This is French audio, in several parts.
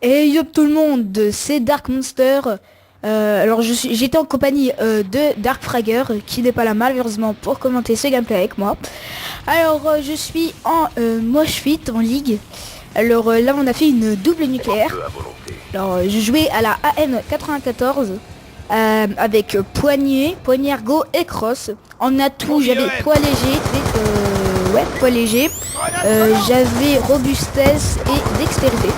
Et yo tout le monde, c'est Dark Monster. Alors j'étais en compagnie de Dark Fragger qui n'est pas là malheureusement pour commenter ce gameplay avec moi. Alors je suis en Mosh Fit en ligue. Alors là on a fait une double nucléaire. Alors je jouais à la AM94 avec poignet, ergo et cross. En atout j'avais poids léger, poids léger. J'avais robustesse et dextérité.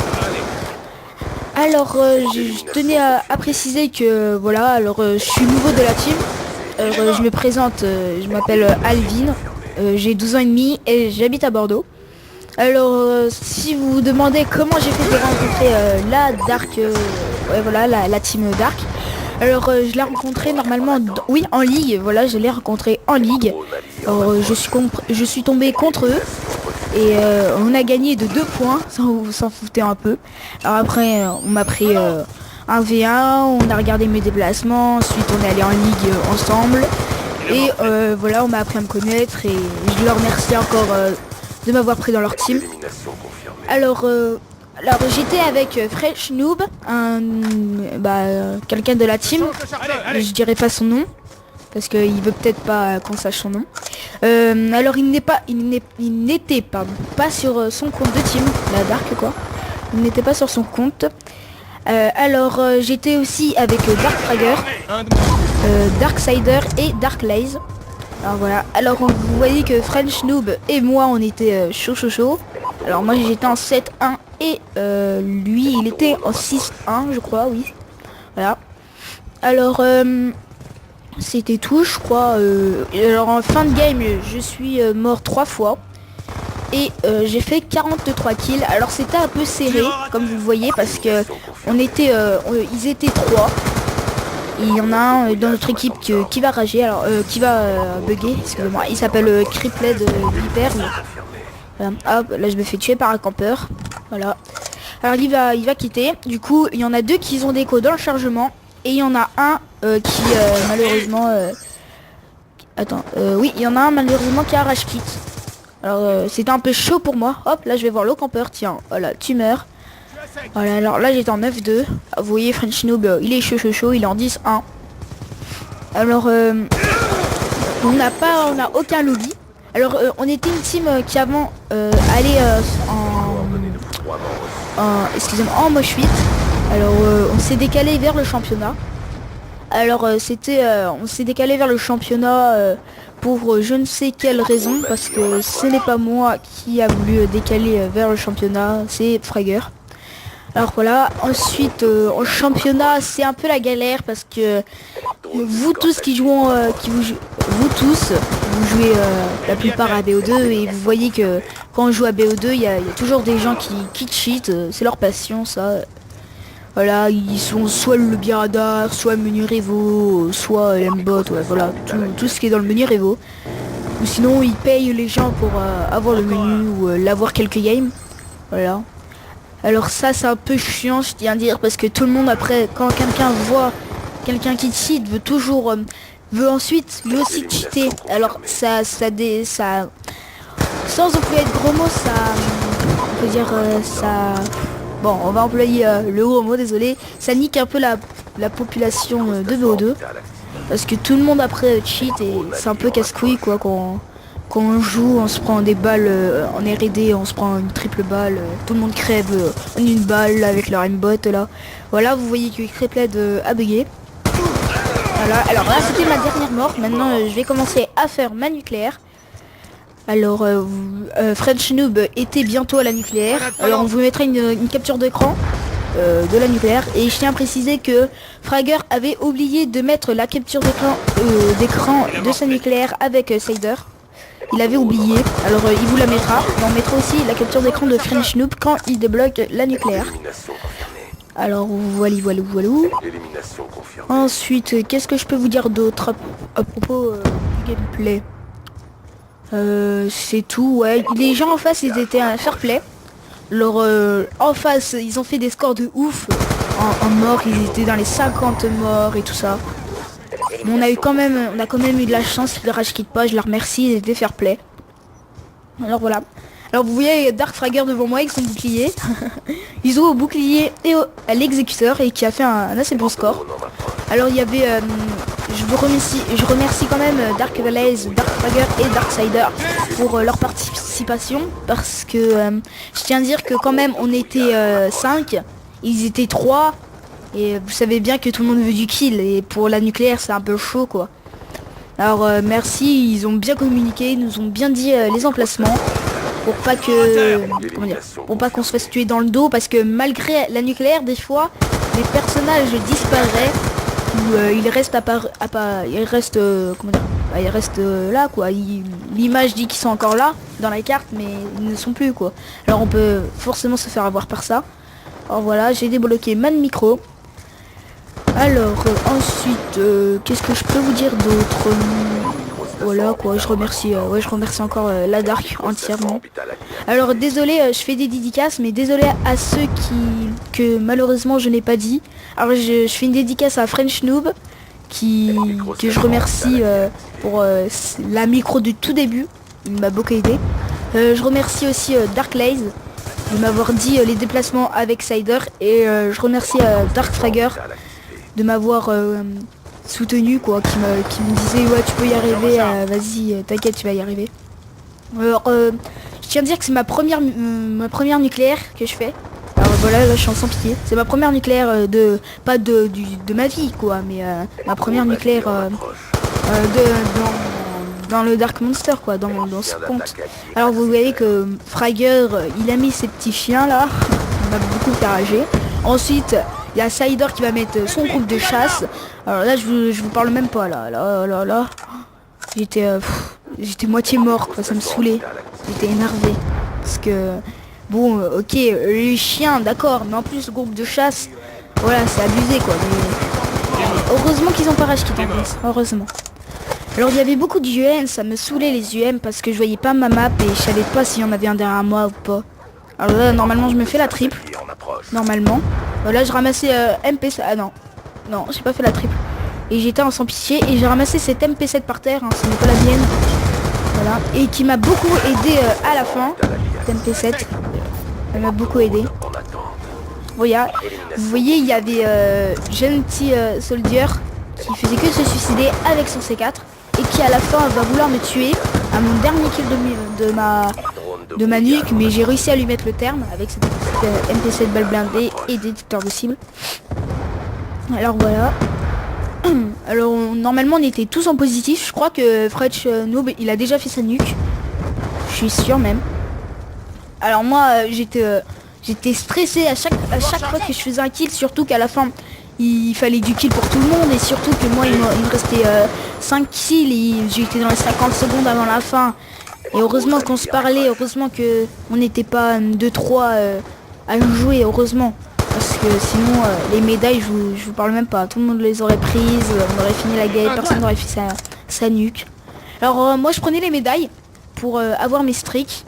Alors je tenais à préciser que voilà, alors je suis nouveau de la team. Je me présente, je m'appelle Alvin, j'ai 12 ans et demi et j'habite à Bordeaux. Alors si vous vous demandez comment j'ai fait pour rencontrer la Dark, ouais voilà la team Dark. Alors je l'ai rencontré normalement, oui en ligue, voilà je l'ai rencontré en ligue. Alors je suis tombé contre eux. Et on a gagné de 2 points, sans vous s'en foutez un peu. Alors après on m'a pris un V1, on a regardé mes déplacements, ensuite on est allé en ligue ensemble. Et voilà, on m'a appris à me connaître et je leur remercie encore de m'avoir pris dans leur team. Alors j'étais avec Fresh Noob, quelqu'un de la team, je dirais pas son nom. Parce qu'il veut peut-être pas qu'on sache son nom. Alors il n'était pas sur son compte de team, la Dark quoi. Il n'était pas sur son compte. Alors j'étais aussi avec Dark Fragger, Darksider et Dark Laze. Alors voilà. Alors vous voyez que French Noob et moi on était chaud. Alors moi j'étais en 7-1 et lui il était en 6-1 je crois, oui. Voilà. Alors c'était tout je crois. Alors en fin de game je suis mort 3 fois. Et j'ai fait 43 kills. Alors c'était un peu serré comme vous voyez parce que ils étaient 3. Il y en a un dans notre équipe qui va rager, alors qui va bugger, excusez-moi. Il s'appelle Cripplet de Viper. Hop, là je me fais tuer par un campeur. Voilà. Alors il va quitter. Du coup il y en a 2 qui ont des codes dans le chargement. Et il y en a un qui malheureusement oui il y en a un malheureusement qui a rage kit. Alors c'était un peu chaud pour moi. Hop là je vais voir le campeur. Tiens voilà tu meurs. Voilà alors là j'étais en 9-2. Vous voyez French Noob il est chaud. Il est en 10-1. Alors on n'a aucun lobby. Alors on était une team qui avant allait en moche 8. Alors on s'est décalé vers le championnat. Alors on s'est décalé vers le championnat pour je ne sais quelle raison, parce que ce n'est pas moi qui a voulu décaler vers le championnat, c'est Fragger. Alors voilà, ensuite en championnat c'est un peu la galère parce que vous tous vous jouez la plupart à BO2 et vous voyez que quand on joue à BO2 il y a toujours des gens qui cheat, c'est leur passion ça. Voilà, ils sont soit le lobby radar, soit le menu Revo, soit l'Mbot, ouais, voilà, tout ce qui est dans le menu Revo. Ou sinon ils payent les gens pour avoir le menu ou l'avoir quelques games. Voilà. Alors ça c'est un peu chiant je tiens à dire parce que tout le monde après quand quelqu'un voit quelqu'un qui cheat veut ensuite lui aussi cheater. Alors ça sans employer de gros mots ça on peut dire ça. Bon, on va employer le gros mot, désolé. Ça nique un peu la population de VO2. Parce que tout le monde après cheat et c'est un peu casse-couille quoi. Quand on joue, on se prend des balles en R&D, on se prend une triple balle. Tout le monde crève en une balle avec leur aimbot là. Voilà, vous voyez que Cripplet a bugué. Voilà, alors là c'était ma dernière mort. Maintenant je vais commencer à faire ma nucléaire. Alors French Noob était bientôt à la nucléaire. Alors on vous mettra une capture d'écran de la nucléaire. Et je tiens à préciser que Fragger avait oublié de mettre la capture d'écran de sa nucléaire avec Sider. Il avait oublié. Alors il vous la mettra. Et on mettra aussi la capture d'écran de French Noob quand il débloque la nucléaire. Alors voilà. Ensuite qu'est-ce que je peux vous dire d'autre à propos du gameplay? C'est tout, ouais. Les gens en face ils étaient un fair play. Alors en face ils ont fait des scores de ouf en mort, ils étaient dans les 50 morts et tout ça. Mais on a quand même eu de la chance qu'ils ne rage quittent pas, je leur remercie, ils étaient fair play. Alors voilà. Alors vous voyez Dark Fragger devant moi avec son bouclier. Ils ont au bouclier et à l'exécuteur et qui a fait un assez bon score. Alors il y avait, je remercie quand même Dark Valaise, Dark Fragger et Darksider pour leur participation. Parce que je tiens à dire que quand même on était 5, ils étaient 3. Et vous savez bien que tout le monde veut du kill. Et pour la nucléaire c'est un peu chaud quoi. Alors merci, ils ont bien communiqué, ils nous ont bien dit les emplacements. Pour pas que, comment dire, pour pas qu'on se fasse tuer dans le dos, parce que malgré la nucléaire, des fois, les personnages disparaissent ou ils restent ils restent, comment dire, bah, ils restent là quoi. L'image dit qu'ils sont encore là dans la carte, mais ils ne sont plus quoi. Alors on peut forcément se faire avoir par ça. Alors voilà, j'ai débloqué man micro. Alors ensuite, qu'est-ce que je peux vous dire d'autre? Voilà quoi, je remercie encore la Dark entièrement. Alors désolé, je fais des dédicaces, mais désolé à ceux que malheureusement je n'ai pas dit. Alors je fais une dédicace à French Noob que je remercie pour la micro du tout début. Il m'a beaucoup aidé. Je remercie aussi Dark Laze de m'avoir dit les déplacements avec Sider et je remercie Dark Fragger de m'avoir soutenu quoi, qui me disait ouais tu peux y arriver, vas-y t'inquiète tu vas y arriver. Alors je tiens à dire que c'est ma première nucléaire que je fais. Alors voilà, là je suis en sans pitié. C'est ma première nucléaire pas de ma vie quoi, mais ma première nucléaire dans le Dark Monster quoi, dans ce compte. Alors vous voyez que Fragger il a mis ses petits chiens là, on m'a beaucoup fait rager. Ensuite il y a Sider qui va mettre son groupe de chasse. Alors là je vous parle même pas là. J'étais moitié mort quoi, ça me saoulait. J'étais énervé. Parce que bon ok les chiens d'accord, mais en plus le groupe de chasse, voilà c'est abusé quoi. Mais heureusement qu'ils ont pas rage quitte en plus, heureusement. Alors il y avait beaucoup d'UM, ça me saoulait les UM parce que je voyais pas ma map et je savais pas s'il y en avait un derrière moi ou pas. Alors là normalement je me fais la triple. Normalement. Là je ramassais MP7. Ah non. Non, j'ai pas fait la triple. Et j'étais en sans pitié et j'ai ramassé cette MP7 par terre, hein, ce n'est pas la mienne. Voilà. Et qui m'a beaucoup aidé à la fin. Cette MP7. Elle m'a beaucoup aidé. Voilà. Vous voyez, il y avait Gentil Soldier qui faisait que se suicider avec son C4 et qui à la fin va vouloir me tuer à mon dernier kill de ma nuque, mais j'ai réussi à lui mettre le terme avec cette MP7 balle blindée et détecteur de cible. Alors voilà. Alors normalement on était tous en positif. Je crois que French Noob il a déjà fait sa nuque. Je suis sûr même. Alors moi j'étais stressé à chaque fois que je faisais un kill, surtout qu'à la fin il fallait du kill pour tout le monde et surtout que moi il me restait 5 kills et j'étais dans les 50 secondes avant la fin. Et heureusement qu'on se parlait, heureusement que on n'était pas 2-3 à jouer, heureusement. Parce que sinon les médailles je vous parle même pas, tout le monde les aurait prises, on aurait fini la game, personne n'aurait fait sa nuque. Alors moi je prenais les médailles pour avoir mes streaks.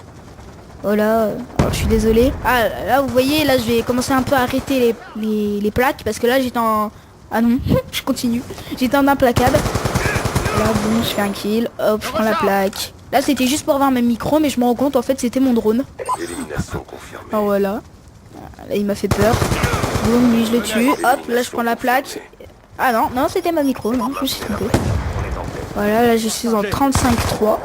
Voilà, alors je suis désolé. Ah là vous voyez, là je vais commencer un peu à arrêter les plaques parce que là j'étais en... Ah non, je continue. J'étais en implacable. Là bon, je fais un kill, hop, je prends la plaque. Là c'était juste pour avoir mes micros, mais je me rends compte en fait c'était mon drone. Alors voilà. Là il m'a fait peur. Boum, lui je le tue. Hop, là je prends la plaque. Ah non, non c'était ma micro, non, je me suis trompé. Voilà, là je suis en 35-3.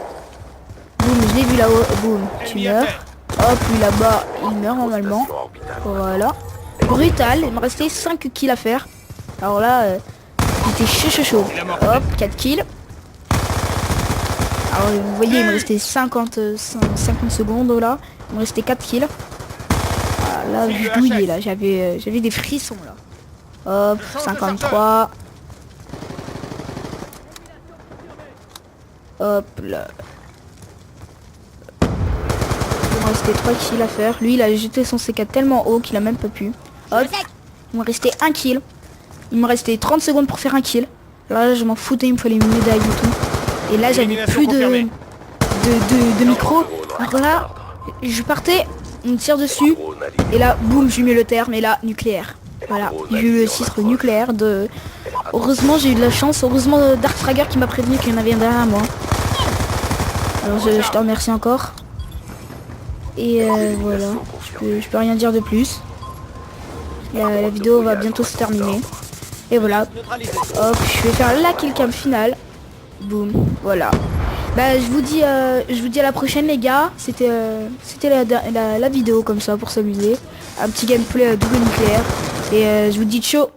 Boum, je l'ai vu là-haut. Boum, tu meurs. Hop, lui là-bas, il meurt normalement. Voilà. Brutal, il me restait 5 kills à faire. Alors là, il était chaud. Hop, 4 kills. Alors vous voyez, il me restait 50 secondes là. Il me restait 4 kills. Ah, là, je douillais là, j'avais des frissons là. Hop, 53. Hop là. Il me restait 3 kills à faire. Lui il a jeté son C4 tellement haut qu'il a même pas pu. Hop, il me restait 1 kill. Il me restait 30 secondes pour faire un kill. Là je m'en foutais, il me fallait une médaille et tout. Et là j'avais plus de micro. Alors là, je partais, on me tire dessus. Et là, boum, j'ai mis le terme. Et là, nucléaire. Voilà, j'ai eu le titre nucléaire de... Heureusement j'ai eu de la chance. Heureusement Dark Fragger qui m'a prévenu qu'il y en avait un derrière moi. Alors je te remercie encore. Et voilà, je peux rien dire de plus. La vidéo va bientôt se terminer. Et voilà. Hop, je vais faire la kill cam finale. Boum, voilà. Bah je vous dis à la prochaine les gars. C'était la vidéo comme ça pour s'amuser. Un petit gameplay double nucléaire. Et je vous dis ciao.